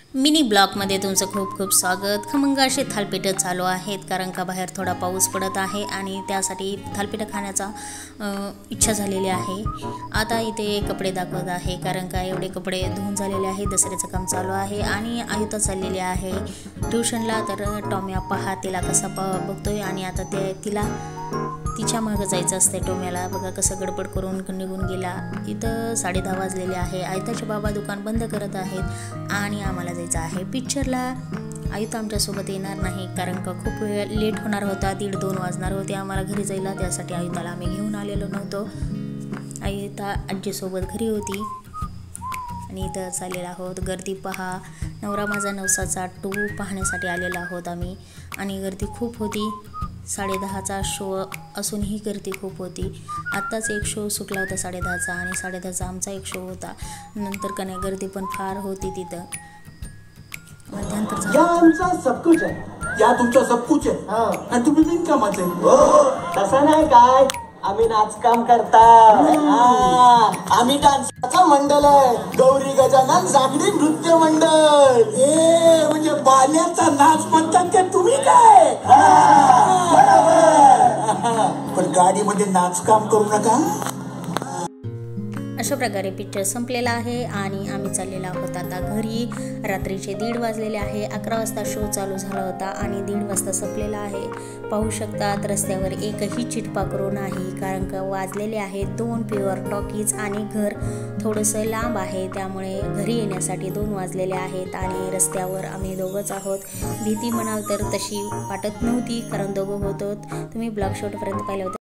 Mini ब्लॉगमध्ये तुमचं खूप खूप स्वागत। खमंग असे थालपीठं चालू आहेत कारण का बाहेर थोडा पाऊस पडत आहे आणि त्यासाठी थालपीठं खाण्याचा इच्छा झालेली आहे। आता इथे कपडे दाखवत आहे कारण का एवढे कपडे धुवून झालेले आहे। दसऱ्याचं काम चालू आहे आणि आयुता चाललेली आहे ट्यूशनला। तर टॉम्या पहा तिला कसा बघतोय आणि आता तिला तिच्या मागे जायचं असते टोम्याला। बघा कसं गडबड करून निघून गेला। इथं 10:30 वाजलेले आहे। आयुताचे बाबा दुकान बंद करत आहेत आणि आम्हाला जायचं आहे पिक्चरला। आयुता आमच्यासोबत येणार नाही कारण का खूप लेट होणार होता, 1:30-2 वाजणार होते आम्हाला घरी जायला। त्यासाठी आयुताला आम्ही घेऊन आलेलो नव्हतो। आयुता आजीसोबत घरी होती आणि इथं चाललेला आहोत। गर्दी पहा, नवरा माझा नवसाचा 2 पाहण्यासाठी आलेलो आहोत आम्ही आणि गर्दी खूप होती। 10:30चा शो असूनही गर्दी खूप होती। आत्ताच एक शो सुटला होता 10:30चा आणि 10:30चा आमचा एक शो होता। नंतर का नाही गर्दी पण फार होती तिथं। या आमचा सब कुछ आहे, या तुमचा सब कुछ आहे आणि तुम्ही बिनकामाचे। तसं नाही काय, आम्ही नाचकाम करता। आम्ही डान्सचा मंडळ आहे, गौरी गजानन जागडी नृत्य मंडळ। म्हणजे बाल्याचा नाच म्हणतात ते तुम्ही काय? पण गाडीमध्ये नाचकाम करू नका। अशा प्रकारे पिक्चर संपलेला आहे आणि आम्ही चाललेला आहोत आता घरी। रात्रीचे 1:30 वाजलेले आहे। 11 वाजता शो चालू झाला होता आणि 1:30 वाजता संपलेला आहे। पाहू शकतात रस्त्यावर एकही चिटपाकरू नाही कारण का वाजलेले आहेत 2 प्युअर टॉकीज आणि घर थोडंसं लांब आहे, त्यामुळे घरी येण्यासाठी 2 वाजलेले आहेत आणि रस्त्यावर आम्ही दोघंच आहोत। भीती म्हणाल तर तशी वाटत नव्हती कारण दोघं होतो। तुम्ही ब्लॉग शेवटपर्यंत पाहिलं होतं।